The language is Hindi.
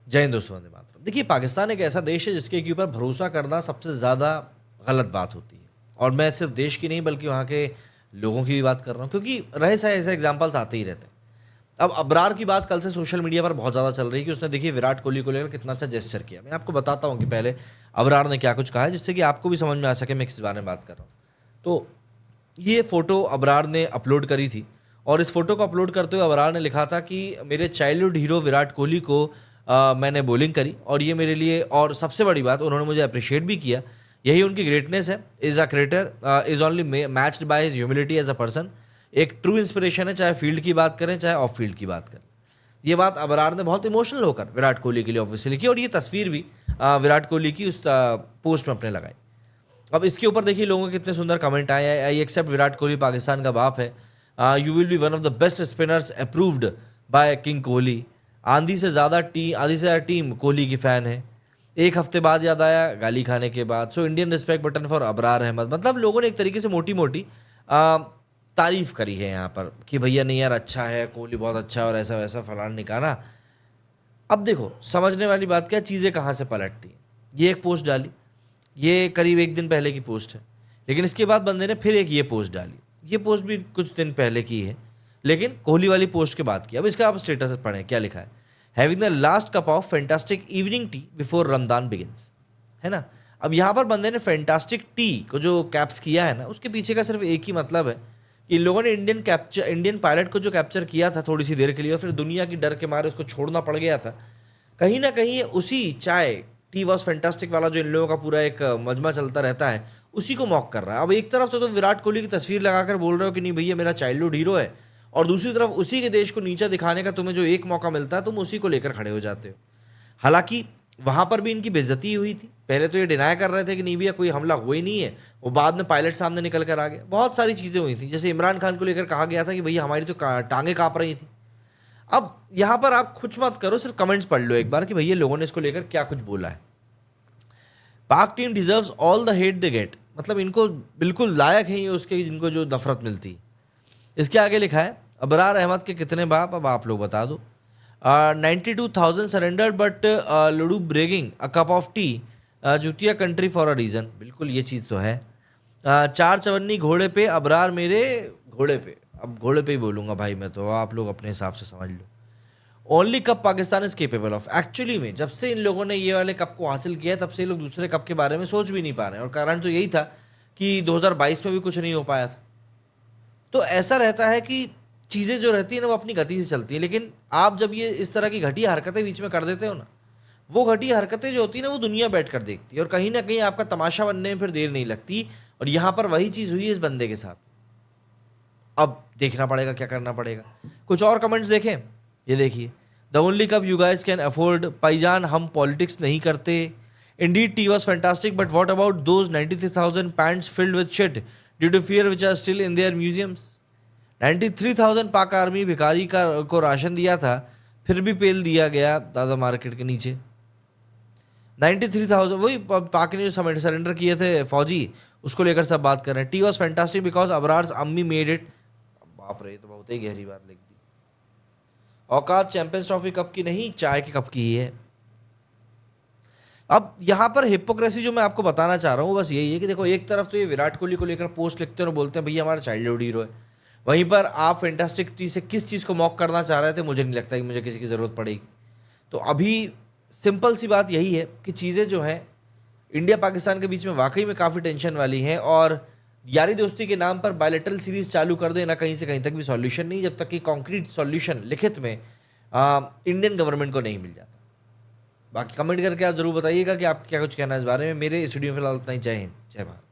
जय हिंद दोस्तों, वंदे मातरम। देखिए, पाकिस्तान एक ऐसा देश है जिसके ऊपर भरोसा करना सबसे ज़्यादा गलत बात होती है। और मैं सिर्फ देश की नहीं बल्कि वहाँ के लोगों की भी बात कर रहा हूँ, क्योंकि रहे सारे ऐसे एग्जाम्पल्स आते ही रहते हैं। अब अबरार की बात कल से सोशल मीडिया पर बहुत ज़्यादा चल रही है कि उसने देखिए विराट कोहली को लेकर कितना अच्छा जेस्चर किया। मैं आपको बताता हूँ कि पहले अबरार ने क्या कुछ कहा है, जिससे कि आपको भी समझ में आ सके मैं किस बारे में बात कर रहा हूँ। तो ये फ़ोटो अबरार ने अपलोड करी थी, और इस फ़ोटो को अपलोड करते हुए अबरार ने लिखा था कि मेरे चाइल्डहुड हीरो विराट कोहली को मैंने बॉलिंग करी, और ये मेरे लिए, और सबसे बड़ी बात, उन्होंने मुझे अप्रिशिएट भी किया। यही उनकी ग्रेटनेस है। Is a creator is only matched by his humility as a person. एक ट्रू इंस्पिरेशन है, चाहे फील्ड की बात करें चाहे ऑफ फील्ड की बात करें। ये बात अबरार ने बहुत इमोशनल होकर विराट कोहली के लिए ऑब्वियसली लिखी, और ये तस्वीर भी विराट कोहली की उस पोस्ट में अपने लगाई। अब इसके ऊपर देखिए लोगों के कितने सुंदर कमेंट आए। आई एक्सेप्ट विराट कोहली पाकिस्तान का बाप है। You will be one of the best spinners approved by king Kohli. आंधी से ज़्यादा टीम कोहली की फ़ैन है। एक हफ्ते बाद याद आया गाली खाने के बाद। So Indian respect button for Abrar Ahmed. मतलब लोगों ने एक तरीके से मोटी मोटी तारीफ करी है यहाँ पर कि भैया नहीं यार, अच्छा है, कोहली बहुत अच्छा है और ऐसा वैसा फलान निकाला। अब देखो, समझने वाली बात क्या, चीज़ें कहाँ से पलटती हैं। ये एक पोस्ट डाली, ये करीब एक दिन पहले की पोस्ट है, लेकिन इसके बाद बंदे ने फिर एक ये पोस्ट डाली। ये पोस्ट भी कुछ दिन पहले की है, लेकिन कोहली वाली पोस्ट के बाद की। अब इसका आप स्टेटस पढ़ें, क्या लिखा है। Having the last cup of fantastic evening tea before Ramadan begins, है ना। अब यहाँ पर बंदे ने फैंटास्टिक टी को जो कैप्स किया है ना, उसके पीछे का सिर्फ एक ही मतलब है कि इन लोगों ने इंडियन पायलट को जो कैप्चर किया था थोड़ी सी देर के लिए, और फिर दुनिया की डर के मारे उसको छोड़ना पड़ गया था। कहीं ना कहीं उसी चाय टी वॉज फैंटास्टिक वाला जो इन लोगों का पूरा एक मजमा चलता रहता है, उसी को मॉक कर रहा है। अब एक तरफ तो तुम विराट कोहली की तस्वीर लगाकर बोल रहे हो कि नहीं भैया मेरा चाइल्डहुड हीरो है, और दूसरी तरफ उसी के देश को नीचा दिखाने का तुम्हें जो एक मौका मिलता है तुम उसी को लेकर खड़े हो जाते हो। हालांकि वहां पर भी इनकी बेइज्जती हुई थी। पहले तो ये डिनाई कर रहे थे कि नहीं भैया कोई हमला हुआ ही नहीं है, वो बाद में पायलट सामने निकल कर आ गया। बहुत सारी चीज़ें हुई थी, जैसे इमरान खान को लेकर कहा गया था कि भैया हमारी तो टांगे काँप रही थी। अब यहाँ पर आप कुछ मत करो, सिर्फ कमेंट्स पढ़ लो एक बार कि भैया लोगों ने इसको लेकर क्या कुछ बोला है। पाक team deserves all the hate they get. मतलब इनको बिल्कुल लायक है ये उसके जिनको जो नफरत मिलती है। इसके आगे लिखा है अबरार अहमद के कितने बाप, अब आप लोग बता दो। 92,000 सरेंडर्ड बट लुडू bragging a cup of tea, चूतिया कंट्री फॉर अ रीजन। बिल्कुल ये चीज़ तो है। चार चवन्नी घोड़े पे अबरार मेरे घोड़े पे। अब घोड़े पे ही बोलूँगा भाई मैं तो, आप लोग अपने हिसाब से समझ लो। Only cup Pakistan is capable of. Actually में जब से इन लोगों ने ये वाले कप को हासिल किया है तब से ये लोग दूसरे कप के बारे में सोच भी नहीं पा रहे हैं, और कारण तो यही था कि 2022 में भी कुछ नहीं हो पाया था। तो ऐसा रहता है कि चीज़ें जो रहती है ना वो अपनी गति से चलती है, लेकिन आप जब ये इस तरह की घटिया हरकतें बीच में कर देते हो ना, वो घटिया हरकतें जो होती है ना वो दुनिया बैठ कर देखती है, और कहीं ना कहीं आपका तमाशा बनने में फिर देर नहीं लगती। और यहाँ पर वही चीज़ हुई है इस बंदे के साथ। अब देखना पड़ेगा क्या करना पड़ेगा। कुछ और कमेंट्स देखें, ये देखिए। The only cup you guys can afford, पाईजान हम पॉलिटिक्स नहीं करते। Indeed tea was fantastic but what about those 93,000 pants filled with shit due to fear which are still in their museums. 93,000 Pak army भिखारी को राशन दिया था, फिर भी पेल दिया गया दादा मार्केट के नीचे। 93,000 वही पाक ने जो सरेंडर किए थे फौजी, उसको लेकर सब बात कर रहे हैं। टी वॉज फैंटास्टिक बिकॉज अबरार्स अम्मी मेड इट। बाप रे, तो बहुत ही गहरी बात लिख दी। औकात चैंपियंस ट्रॉफी कप की नहीं, चाय के कप की ही है। अब यहाँ पर हिपोक्रेसी जो मैं आपको बताना चाह रहा हूँ बस यही है कि देखो, एक तरफ तो ये विराट कोहली को लेकर पोस्ट लिखते हैं और बोलते हैं भैया हमारा चाइल्डहुड हीरो है, वहीं पर आप फैंटास्टिक चीज़ से किस चीज़ को मॉक करना चाह रहे थे, मुझे नहीं लगता कि मुझे किसी की ज़रूरत पड़ेगी। तो अभी सिंपल सी बात यही है कि चीज़ें जो हैं इंडिया पाकिस्तान के बीच में वाकई में काफ़ी टेंशन वाली हैं, और यारी दोस्ती के नाम पर बायलैटरल सीरीज चालू कर देना कहीं से कहीं तक भी सॉल्यूशन नहीं, जब तक कि कॉन्क्रीट सॉल्यूशन लिखित में इंडियन गवर्नमेंट को नहीं मिल जाता। बाकी कमेंट करके आप जरूर बताइएगा कि आप क्या कुछ कहना है इस बारे में। मेरे इस वीडियो में फिलहाल इतना ही। जय हिंद, जय भारत।